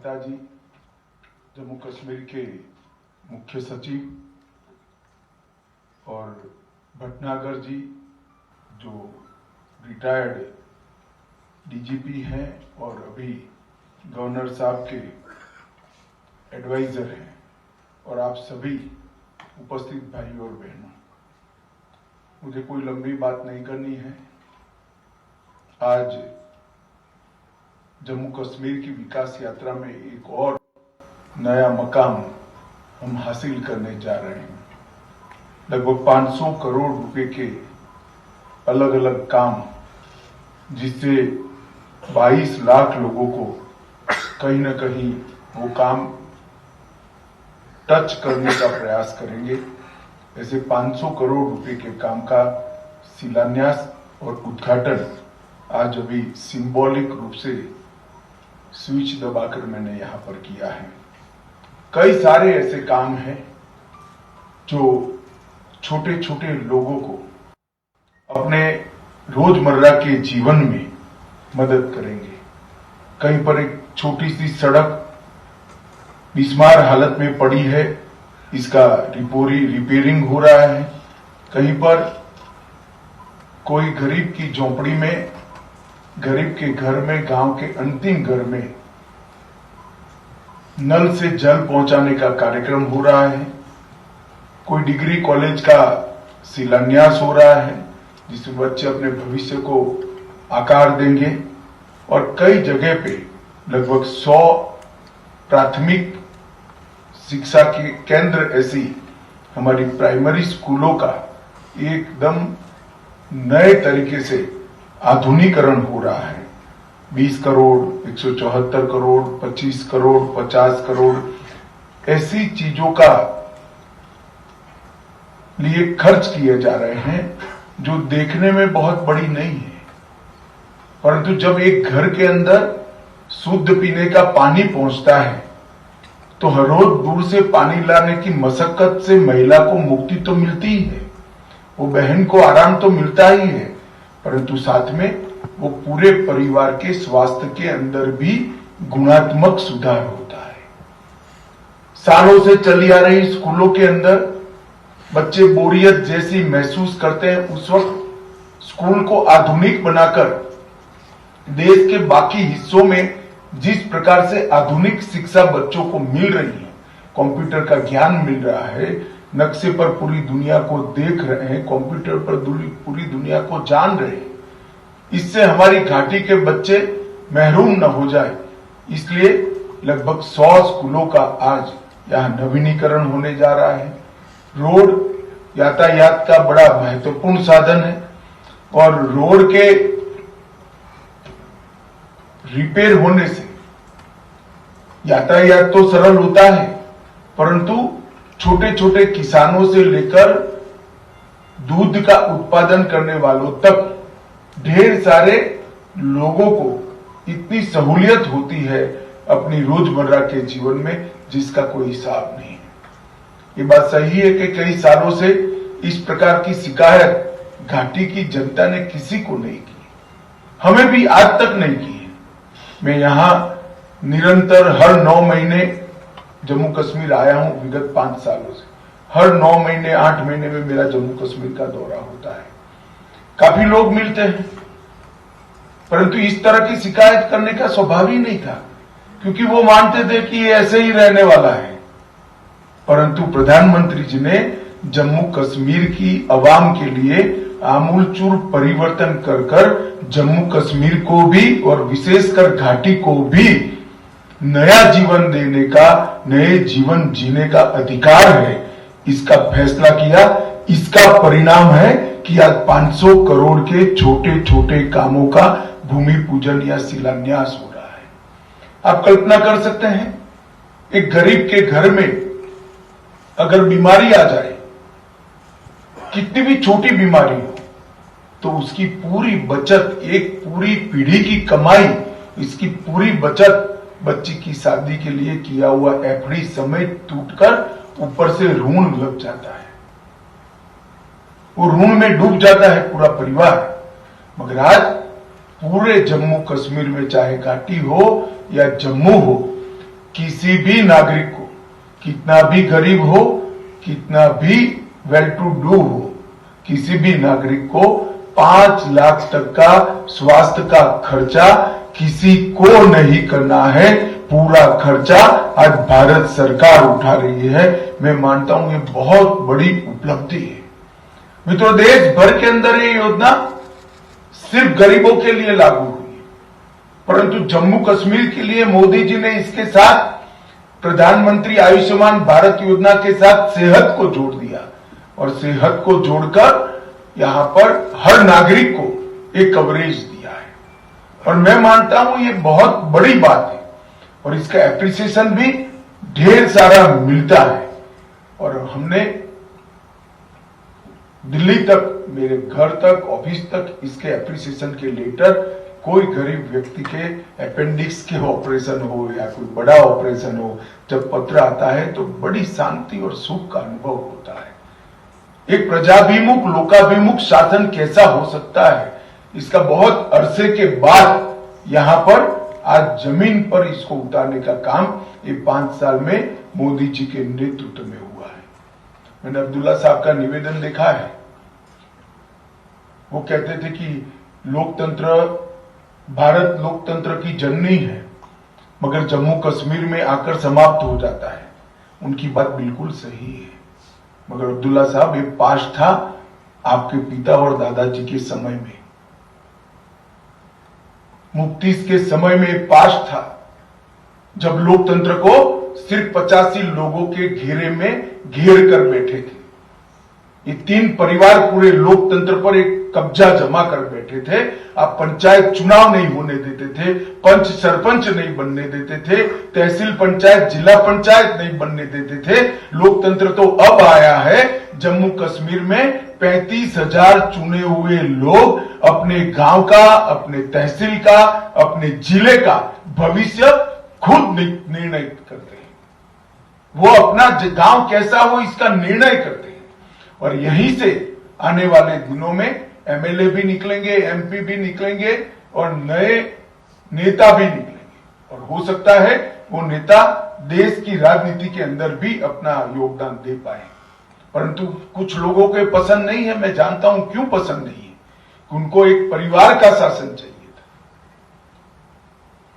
नेताजी, जम्मू कश्मीर के मुख्य सचिव और भटनागर जी जो रिटायर्ड डीजीपी हैं और अभी गवर्नर साहब के एडवाइजर हैं, और आप सभी उपस्थित भाई और बहनों, मुझे कोई लंबी बात नहीं करनी है। आज जम्मू कश्मीर की विकास यात्रा में एक और नया मकाम हम हासिल करने जा रहे हैं। लगभग 500 करोड़ रुपए के अलग अलग काम, जिससे 22 लाख लोगों को कहीं न कहीं वो काम टच करने का प्रयास करेंगे। ऐसे 500 करोड़ रुपए के काम का शिलान्यास और उद्घाटन आज अभी सिंबॉलिक रूप से स्विच दबाकर मैंने यहां पर किया है। कई सारे ऐसे काम हैं जो छोटे छोटे लोगों को अपने रोजमर्रा के जीवन में मदद करेंगे। कहीं पर एक छोटी सी सड़क बिस्मार हालत में पड़ी है, इसका रिपेयरिंग हो रहा है। कहीं पर कोई गरीब की झोंपड़ी में, गरीब के घर में, गांव के अंतिम घर में नल से जल पहुंचाने का कार्यक्रम हो रहा है। कोई डिग्री कॉलेज का शिलान्यास हो रहा है, जिसमें बच्चे अपने भविष्य को आकार देंगे। और कई जगह पे लगभग 100 प्राथमिक शिक्षा के केंद्र, ऐसी हमारी प्राइमरी स्कूलों का एकदम नए तरीके से आधुनिकीकरण हो रहा है। 20 करोड़, 174 करोड़, 25 करोड़, 50 करोड़ ऐसी चीजों का लिए खर्च किए जा रहे हैं, जो देखने में बहुत बड़ी नहीं है, परंतु जब एक घर के अंदर शुद्ध पीने का पानी पहुंचता है तो हर रोज दूर से पानी लाने की मशक्कत से महिला को मुक्ति तो मिलती ही है, वो बहन को आराम तो मिलता ही है, परंतु साथ में वो पूरे परिवार के स्वास्थ्य के अंदर भी गुणात्मक सुधार होता है। सालों से चली आ रही स्कूलों के अंदर बच्चे बोरियत जैसी महसूस करते हैं, उस वक्त स्कूल को आधुनिक बनाकर देश के बाकी हिस्सों में जिस प्रकार से आधुनिक शिक्षा बच्चों को मिल रही है, कंप्यूटर का ज्ञान मिल रहा है, नक्शे पर पूरी दुनिया को देख रहे हैं, कंप्यूटर पर पूरी दुनिया को जान रहे हैं, इससे हमारी घाटी के बच्चे महरूम न हो जाए, इसलिए लगभग 100 स्कूलों का आज यहां नवीनीकरण होने जा रहा है। रोड यातायात का बड़ा महत्वपूर्ण साधन है और रोड के रिपेयर होने से यातायात तो सरल होता है, परंतु छोटे छोटे किसानों से लेकर दूध का उत्पादन करने वालों तक ढेर सारे लोगों को इतनी सहूलियत होती है अपनी रोजमर्रा के जीवन में, जिसका कोई हिसाब नहीं है। ये बात सही है कि कई सालों से इस प्रकार की शिकायत घाटी की जनता ने किसी को नहीं की, हमें भी आज तक नहीं की है। मैं यहां निरंतर हर 9 महीने जम्मू कश्मीर आया हूं विगत 5 सालों से। हर 9 महीने 8 महीने में मेरा जम्मू कश्मीर का दौरा होता है। काफी लोग मिलते हैं, परंतु इस तरह की शिकायत करने का स्वभाव ही नहीं था, क्योंकि वो मानते थे कि ये ऐसे ही रहने वाला है। परंतु प्रधानमंत्री जी ने जम्मू कश्मीर की आवाम के लिए आमूलचूल परिवर्तन कर जम्मू कश्मीर को भी और विशेषकर घाटी को भी नया जीवन देने का, नए जीवन जीने का अधिकार है, इसका फैसला किया। इसका परिणाम है कि आज 500 करोड़ के छोटे छोटे कामों का भूमि पूजन या शिलान्यास हो रहा है। आप कल्पना कर सकते हैं, एक गरीब के घर में अगर बीमारी आ जाए, कितनी भी छोटी बीमारी हो, तो उसकी पूरी बचत, एक पूरी पीढ़ी की कमाई, इसकी पूरी बचत बच्ची की शादी के लिए किया हुआ एफडी समेत टूटकर ऊपर से ऋण लग जाता है। वो ऋण में डूब जाता है पूरा परिवार। मगर आज पूरे जम्मू कश्मीर में, चाहे घाटी हो या जम्मू हो, किसी भी नागरिक को, कितना भी गरीब हो, कितना भी वेल टू डू हो, किसी भी नागरिक को 5 लाख तक का स्वास्थ्य का खर्चा किसी को नहीं करना है। पूरा खर्चा आज भारत सरकार उठा रही है। मैं मानता हूं ये बहुत बड़ी उपलब्धि है। मित्रों, देश भर के अंदर ये योजना सिर्फ गरीबों के लिए लागू हुई है, परंतु जम्मू कश्मीर के लिए मोदी जी ने इसके साथ प्रधानमंत्री आयुष्मान भारत योजना के साथ सेहत को जोड़ दिया और सेहत को जोड़कर यहां पर हर नागरिक को एक कवरेज दिया है। और मैं मानता हूं ये बहुत बड़ी बात है और इसका एप्रिसिएशन भी ढेर सारा मिलता है। और हमने दिल्ली तक, मेरे घर तक, ऑफिस तक इसके एप्रिसिएशन के लेटर, कोई गरीब व्यक्ति के अपेंडिक्स के ऑपरेशन हो या कोई बड़ा ऑपरेशन हो, जब पत्र आता है तो बड़ी शांति और सुख का अनुभव होता है। एक प्रजाभिमुख, लोकाभिमुख शासन कैसा हो सकता है, इसका बहुत अरसे के बाद यहां पर आज जमीन पर इसको उतारने का काम ये 5 साल में मोदी जी के नेतृत्व में हुआ है। मैंने अब्दुल्ला साहब का निवेदन देखा है। वो कहते थे कि लोकतंत्र, भारत लोकतंत्र की जननी है, मगर जम्मू कश्मीर में आकर समाप्त हो जाता है। उनकी बात बिल्कुल सही है, मगर अब्दुल्ला साहब ये पास था आपके पिता और दादाजी के समय में, मुफ्तीज के समय में पास था, जब लोकतंत्र को सिर्फ 85 लोगों के घेरे में घेर कर बैठे थे। ये 3 परिवार पूरे लोकतंत्र पर एक कब्जा जमा कर बैठे थे। आप पंचायत चुनाव नहीं होने देते थे, पंच सरपंच नहीं बनने देते थे, तहसील पंचायत, जिला पंचायत नहीं बनने देते थे। लोकतंत्र तो अब आया है। जम्मू कश्मीर में 35,000 चुने हुए लोग अपने गांव का, अपने तहसील का, अपने जिले का भविष्य खुद निर्णय करते हैं। वो अपना गांव कैसा हो इसका निर्णय करते हैं। और यहीं से आने वाले दिनों में एमएलए भी निकलेंगे, एमपी भी निकलेंगे और नए नेता भी निकलेंगे। और हो सकता है वो नेता देश की राजनीति के अंदर भी अपना योगदान दे पाए। परंतु कुछ लोगों के पसंद नहीं है। मैं जानता हूं क्यों पसंद नहीं है। उनको एक परिवार का शासन चाहिए था।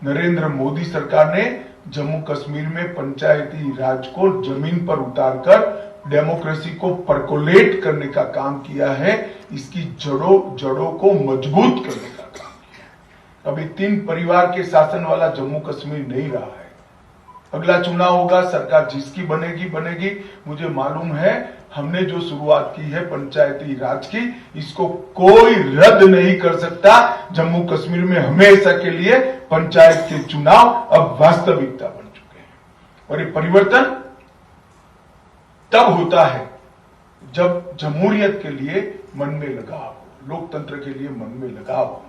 नरेंद्र मोदी सरकार ने जम्मू कश्मीर में पंचायती राज को जमीन पर उतारकर डेमोक्रेसी को परकोलेट करने का काम किया है। इसकी जड़ों को मजबूत करने का काम किया है। अभी 3 परिवार के शासन वाला जम्मू कश्मीर नहीं रहा है। अगला चुनाव होगा, सरकार जिसकी बनेगी बनेगी। मुझे मालूम है हमने जो शुरुआत की है पंचायती राज की, इसको कोई रद्द नहीं कर सकता। जम्मू कश्मीर में हमेशा के लिए पंचायत के चुनाव अब वास्तविकता बन चुके हैं। और ये परिवर्तन तब होता है जब जमहूरियत के लिए मन में लगाव हो, लोकतंत्र के लिए मन में लगाव हो।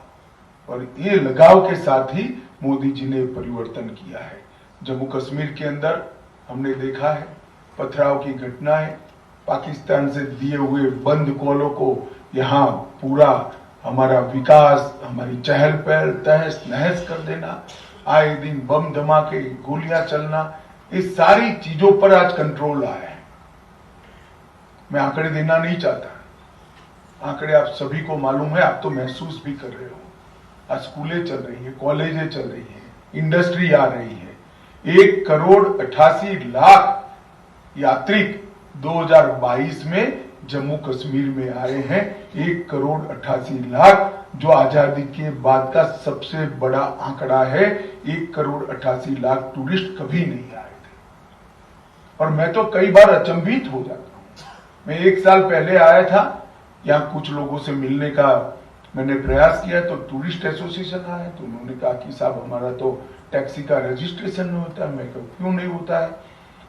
और ये लगाव के साथ ही मोदी जी ने परिवर्तन किया है। जम्मू कश्मीर के अंदर हमने देखा है पथराव की घटनाएं, पाकिस्तान से दिए हुए बंद कॉलों को यहां पूरा हमारा विकास, हमारी चहल पहल तहस नहस कर देना, आए दिन बम धमाके, गोलियां चलना, इस सारी चीजों पर आज कंट्रोल आया है। मैं आंकड़े देना नहीं चाहता, आंकड़े आप सभी को मालूम है, आप तो महसूस भी कर रहे हो। आज स्कूलें चल रही है, कॉलेजें चल रही है, इंडस्ट्री आ रही है। 1,88,00,000 यात्री 2022 में जम्मू कश्मीर में आए हैं। 1,88,00,000 जो आजादी के बाद का सबसे बड़ा आंकड़ा है। 1,88,00,000 टूरिस्ट कभी नहीं आए थे। और मैं तो कई बार अचंभित हो जाता हूं। मैं 1 साल पहले आया था, यहाँ कुछ लोगों से मिलने का मैंने प्रयास किया, तो टूरिस्ट एसोसिएशन आया, तो उन्होंने कहा कि साहब हमारा तो टैक्सी का रजिस्ट्रेशन नहीं होता है। मैं कहा क्यों नहीं होता है?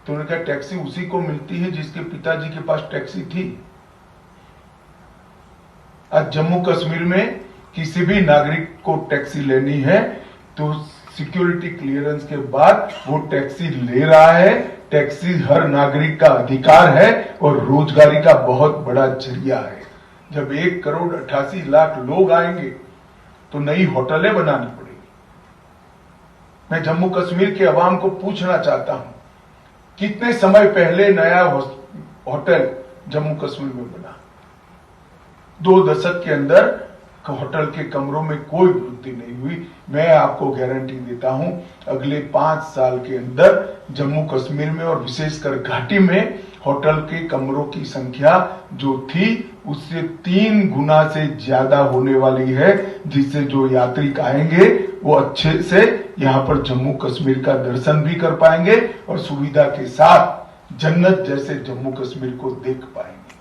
तो उन्होंने कहा टैक्सी उसी को मिलती है जिसके पिताजी के पास टैक्सी थी। आज जम्मू कश्मीर में किसी भी नागरिक को टैक्सी लेनी है तो सिक्योरिटी क्लियरेंस के बाद वो टैक्सी ले रहा है। टैक्सी हर नागरिक का अधिकार है और रोजगारी का बहुत बड़ा जरिया है। जब 1,88,00,000 लोग आएंगे तो नई होटलें बनानी पड़ेगी, मैं जम्मू कश्मीर के अवाम को पूछना चाहता हूं, कितने समय पहले नया होटल जम्मू कश्मीर में बना? 2 दशक के अंदर होटल के कमरों में कोई वृद्धि नहीं हुई। मैं आपको गारंटी देता हूं, अगले 5 साल के अंदर जम्मू कश्मीर में और विशेषकर घाटी में होटल के कमरों की संख्या जो थी उससे 3 गुना से ज्यादा होने वाली है, जिससे जो यात्री आएंगे वो अच्छे से यहाँ पर जम्मू कश्मीर का दर्शन भी कर पाएंगे और सुविधा के साथ जन्नत जैसे जम्मू कश्मीर को देख पाएंगे।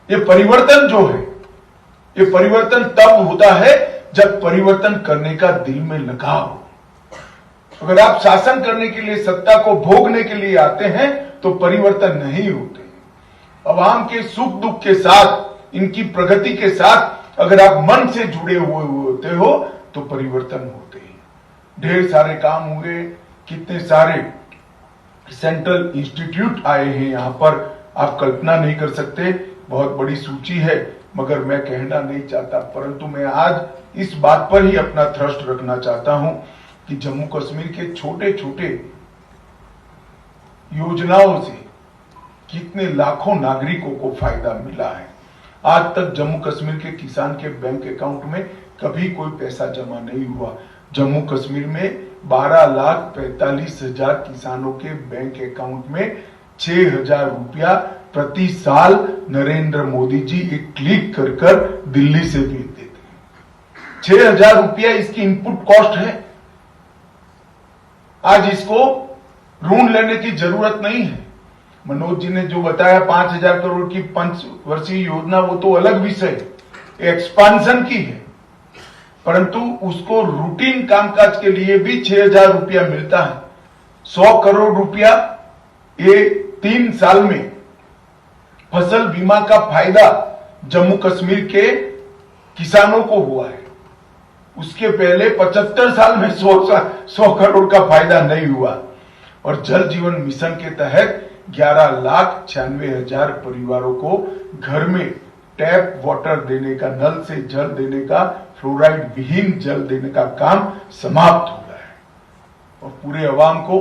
ये परिवर्तन जो है, ये परिवर्तन तब होता है जब परिवर्तन करने का दिल में लगाव हो। अगर आप शासन करने के लिए, सत्ता को भोगने के लिए आते हैं तो परिवर्तन नहीं होते। अवाम के सुख दुख के साथ, इनकी प्रगति के साथ अगर आप मन से जुड़े हुए होते हो तो परिवर्तन होते हैं। ढेर सारे काम हुए, कितने सारे सेंट्रल इंस्टीट्यूट आए हैं यहां पर, आप कल्पना नहीं कर सकते। बहुत बड़ी सूची है, मगर मैं कहना नहीं चाहता, परंतु मैं आज इस बात पर ही अपना थ्रस्ट रखना चाहता हूं कि जम्मू कश्मीर के छोटे छोटे योजनाओं से कितने लाखों नागरिकों को फायदा मिला है। आज तक जम्मू कश्मीर के किसान के बैंक अकाउंट में कभी कोई पैसा जमा नहीं हुआ। जम्मू कश्मीर में 12,45,000 किसानों के बैंक अकाउंट में 6,000 रुपया प्रति साल नरेंद्र मोदी जी एक क्लिक कर कर दिल्ली से भेज देते हैं। 6,000 रुपया इसकी इनपुट कॉस्ट है। आज इसको ऋण लेने की जरूरत नहीं है। मनोज जी ने जो बताया 5,000 करोड़ की 5 वर्षीय योजना, वो तो अलग विषय, एक्सपांशन की है, परंतु उसको रूटीन कामकाज के लिए भी 6,000 रुपया मिलता है। 100 करोड़ रुपया ये 3 साल में फसल बीमा का फायदा जम्मू कश्मीर के किसानों को हुआ है। उसके पहले 75 साल में 100 करोड़ का फायदा नहीं हुआ। और जल जीवन मिशन के तहत 11,96,000 परिवारों को घर में टैप वाटर देने का, नल से जल देने का, फ्लोराइड विहीन जल देने का काम समाप्त हो गया है। और पूरे अवाम को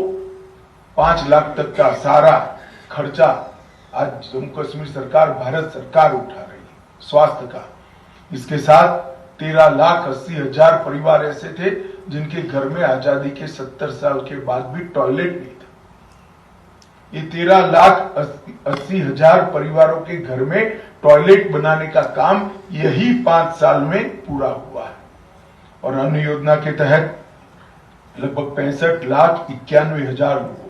5 लाख तक का सारा खर्चा आज जम्मू कश्मीर सरकार, भारत सरकार उठा रही है स्वास्थ्य का। इसके साथ 13,80,000 परिवार ऐसे थे जिनके घर में आजादी के 70 साल के बाद भी टॉयलेट नहीं था। ये 13,80,000 परिवारों के घर में टॉयलेट बनाने का काम यही 5 साल में पूरा हुआ है। और अन्न योजना के तहत लगभग 65,91,000 लोगों को,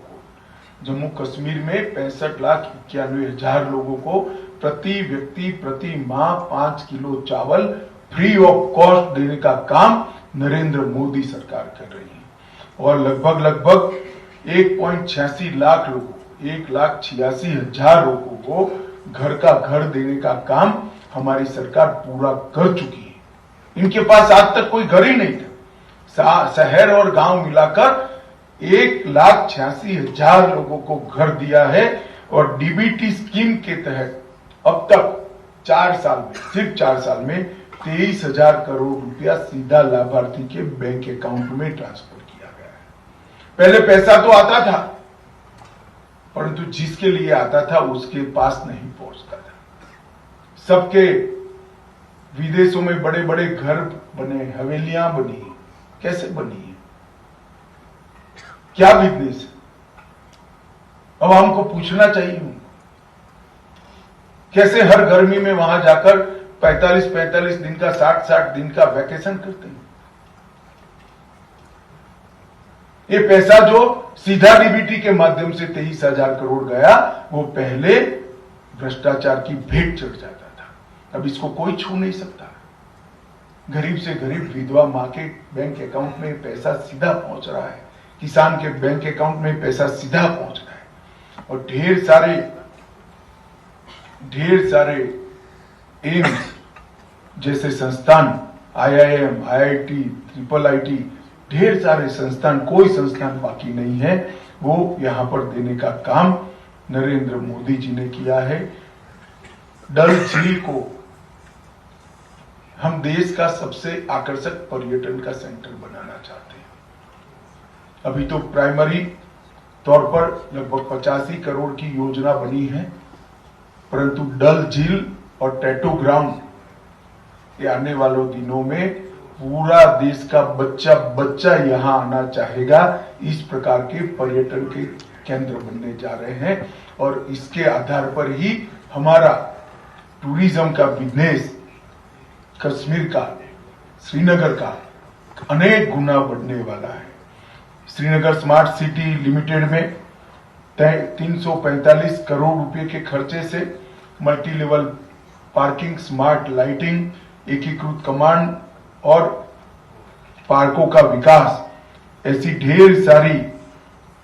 जम्मू कश्मीर में 65,91,000 लोगों को प्रति व्यक्ति प्रति माह 5 किलो चावल फ्री ऑफ कॉस्ट देने का काम नरेंद्र मोदी सरकार कर रही है। और लगभग 1.86 लाख लोगों, 1,86,000 लोगों को घर का घर देने का काम हमारी सरकार पूरा कर चुकी है। इनके पास आज तक कोई घर ही नहीं था। शहर और गांव मिलाकर 1,86,000 लोगों को घर दिया है। और डीबीटी स्कीम के तहत अब तक 4 साल में, सिर्फ 4 साल में 23,000 करोड़ रुपया सीधा लाभार्थी के बैंक अकाउंट में ट्रांसफर किया गया है। पहले पैसा तो आता था, परंतु जिसके लिए आता था उसके पास नहीं पहुंचता था। सबके विदेशों में बड़े बड़े घर बने, हवेलियां बनी, कैसे बनी है? क्या बिजनेस है? अब हमको पूछना चाहिए उनको, कैसे हर गर्मी में वहां जाकर 45-45 दिन का, 60-60 दिन का वैकेशन करते हैं। ये पैसा जो सीधा डीबीटी के माध्यम से 23,000 करोड़ गया, वो पहले भ्रष्टाचार की भेंट चढ़ जाता था। अब इसको कोई छू नहीं सकता। गरीब से गरीब विधवा मां के बैंक अकाउंट में पैसा सीधा पहुंच रहा है, किसान के बैंक अकाउंट में पैसा सीधा पहुंच रहा है। और ढेर सारे एम्स जैसे संस्थान, IIM, IIT, IIIT, ढेर सारे संस्थान, कोई संस्थान बाकी नहीं है, वो यहां पर देने का काम नरेंद्र मोदी जी ने किया है। डल झील को हम देश का सबसे आकर्षक पर्यटन का सेंटर बनाना चाहते हैं। अभी तो प्राइमरी तौर पर लगभग 85 करोड़ की योजना बनी है, परंतु डल झील और टैटू ग्राउंड ये आने वालों दिनों में पूरा देश का बच्चा बच्चा यहां आना चाहेगा। इस प्रकार के पर्यटन के केंद्र बनने जा रहे हैं और इसके आधार पर ही हमारा टूरिज्म का बिजनेस कश्मीर का, श्रीनगर का अनेक गुना बढ़ने वाला है। श्रीनगर स्मार्ट सिटी लिमिटेड में 345 करोड़ रुपए के खर्चे से multi level parking, smart lighting, एकीकृत कमांड और पार्कों का विकास, ऐसी ढेर सारी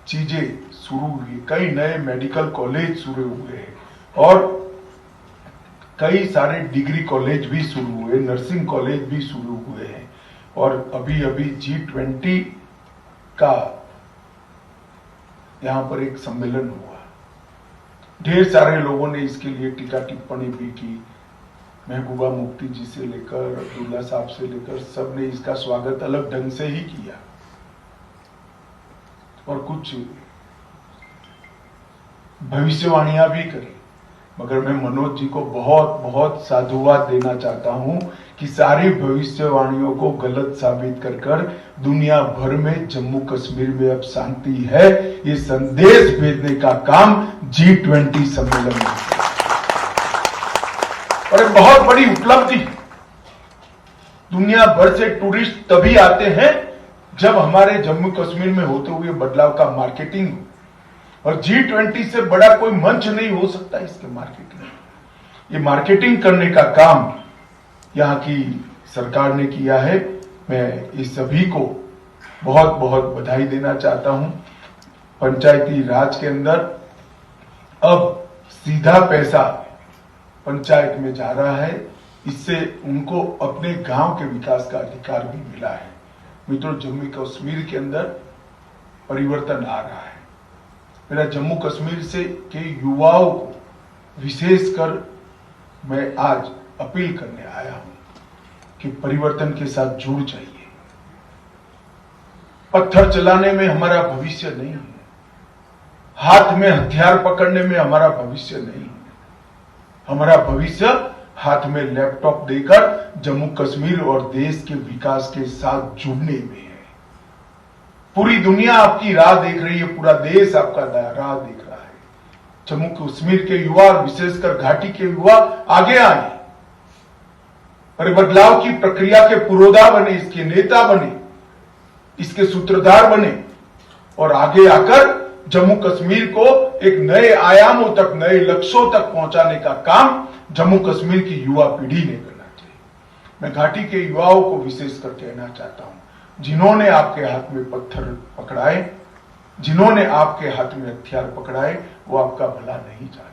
चीजें शुरू हुई। कई नए मेडिकल कॉलेज शुरू हुए हैं और कई सारे डिग्री कॉलेज भी शुरू हुए, नर्सिंग कॉलेज भी शुरू हुए हैं और अभी अभी G20 का यहां पर एक सम्मेलन हुआ। ढेर सारे लोगों ने इसके लिए टीका टिप्पणी भी की। महबूबा मुफ्ती जी से लेकर अब्दुल्ला साहब से लेकर सब ने इसका स्वागत अलग ढंग से ही किया और कुछ भविष्यवाणियां भी करी। मगर मैं मनोज जी को बहुत बहुत साधुवाद देना चाहता हूं कि सारी भविष्यवाणियों को गलत साबित कर दुनिया भर में जम्मू कश्मीर में अब शांति है, ये संदेश भेजने का काम G20 सम्मेलन में और एक बहुत बड़ी उपलब्धि। दुनिया भर से टूरिस्ट तभी आते हैं जब हमारे जम्मू कश्मीर में होते हुए बदलाव का मार्केटिंग हो और G20 से बड़ा कोई मंच नहीं हो सकता इसके मार्केटिंग। ये मार्केटिंग करने का काम यहाँ की सरकार ने किया है। मैं इस सभी को बहुत बहुत बधाई देना चाहता हूं। पंचायती राज के अंदर अब सीधा पैसा पंचायत में जा रहा है, इससे उनको अपने गांव के विकास का अधिकार भी मिला है। मित्रों, जम्मू कश्मीर के अंदर परिवर्तन आ रहा है। मेरा जम्मू कश्मीर से के युवाओं को विशेषकर मैं आज अपील करने आया हूं कि परिवर्तन के साथ जुड़ जाइए। पत्थर चलाने में हमारा भविष्य नहीं है, हाथ में हथियार पकड़ने में हमारा भविष्य नहीं है। हमारा भविष्य हाथ में लैपटॉप देकर जम्मू कश्मीर और देश के विकास के साथ जुड़ने में है। पूरी दुनिया आपकी राह देख रही है, पूरा देश आपका राह देख रहा है। जम्मू कश्मीर के युवा और विशेषकर घाटी के युवा आगे आए और बदलाव की प्रक्रिया के पुरोधा बने, इसके नेता बने, इसके सूत्रधार बने और आगे आकर जम्मू कश्मीर को एक नए आयामों तक, नए लक्ष्यों तक पहुंचाने का काम जम्मू कश्मीर की युवा पीढ़ी ने करना चाहिए। मैं घाटी के युवाओं को विशेषकर कहना चाहता हूं, जिन्होंने आपके हाथ में पत्थर पकड़ाए, जिन्होंने आपके हाथ में हथियार पकड़ाए, वो आपका भला नहीं चाहते।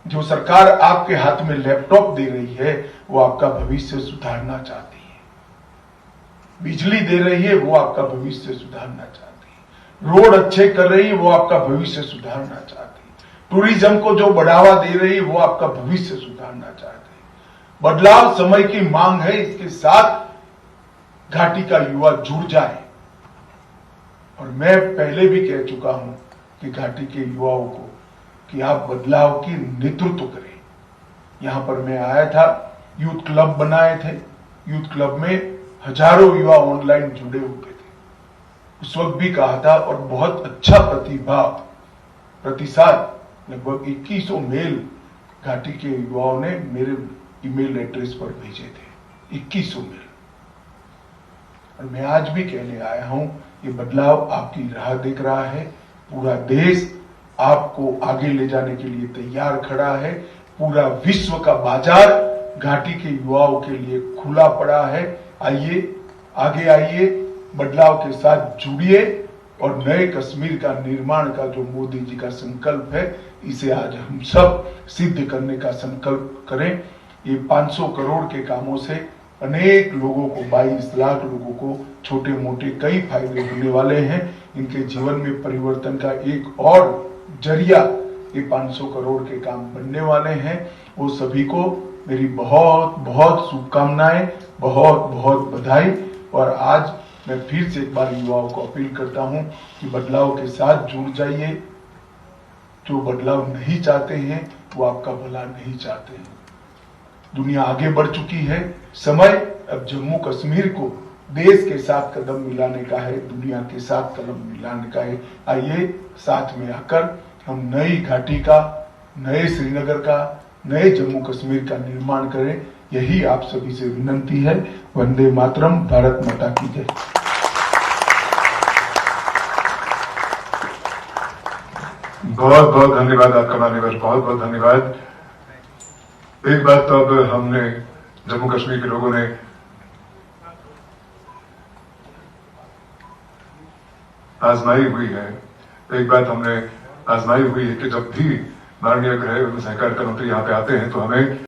जो सरकार आपके हाथ में लैपटॉप दे रही है वो आपका भविष्य सुधारना चाहती है। बिजली दे रही है वो आपका भविष्य सुधारना चाहती है। रोड अच्छे कर रही है वो आपका भविष्य सुधारना चाहती है। टूरिज्म को जो बढ़ावा दे रही है वो आपका भविष्य सुधारना चाहती है। बदलाव समय की मांग है, इसके साथ घाटी का युवा जुड़ जाए। और मैं पहले भी कह चुका हूं कि घाटी के युवाओं को कि आप बदलाव की नेतृत्व करें। यहां पर मैं आया था, यूथ क्लब बनाए थे, यूथ क्लब में हजारों युवा ऑनलाइन जुड़े हुए थे। उस वक्त भी कहा था और बहुत अच्छा प्रतिसाद लगभग 2100 मेल घाटी के युवाओं ने मेरे ईमेल एड्रेस पर भेजे थे, 2100 मेल। और मैं आज भी कहने आया हूं, ये बदलाव आपकी राह देख रहा है। पूरा देश आपको आगे ले जाने के लिए तैयार खड़ा है। पूरा विश्व का बाजार घाटी के युवाओं के लिए खुला पड़ा है। आइए, आगे आइए, बदलाव के साथ जुड़िए और नए कश्मीर का निर्माण का जो मोदी जी का संकल्प है, इसे आज हम सब सिद्ध करने का संकल्प करें। ये 500 करोड़ के कामों से अनेक लोगों को, 22 लाख लोगों को छोटे मोटे कई फायदे होने वाले हैं। इनके जीवन में परिवर्तन का एक और जरिया ये 500 करोड़ के काम बनने वाले हैं। वो सभी को मेरी बहुत बहुत शुभकामनाएं, बहुत बहुत बधाई। और आज मैं फिर से एक बार युवाओं को अपील करता हूं कि बदलाव के साथ जुड़ जाइए। जो बदलाव नहीं चाहते हैं वो आपका भला नहीं चाहते हैं। दुनिया आगे बढ़ चुकी है, समय अब जम्मू कश्मीर को देश के साथ कदम मिलाने का है, दुनिया के साथ कदम मिलाने का है। आइए साथ में आकर हम नई घाटी का, नए श्रीनगर का, नए जम्मू कश्मीर का निर्माण करें। यही आप सभी से विनंती है। वंदे मातरम, भारत माता की जय। बहुत बहुत धन्यवाद आपका मान्यवर, बहुत बहुत धन्यवाद। एक बात तो अब हमने जम्मू कश्मीर के लोगों ने आजमाई हुई है, एक बात हमने आजमाई हुई है कि जब भी माननीय गृह एवं सहकारिता मंत्री यहाँ पे आते हैं तो हमें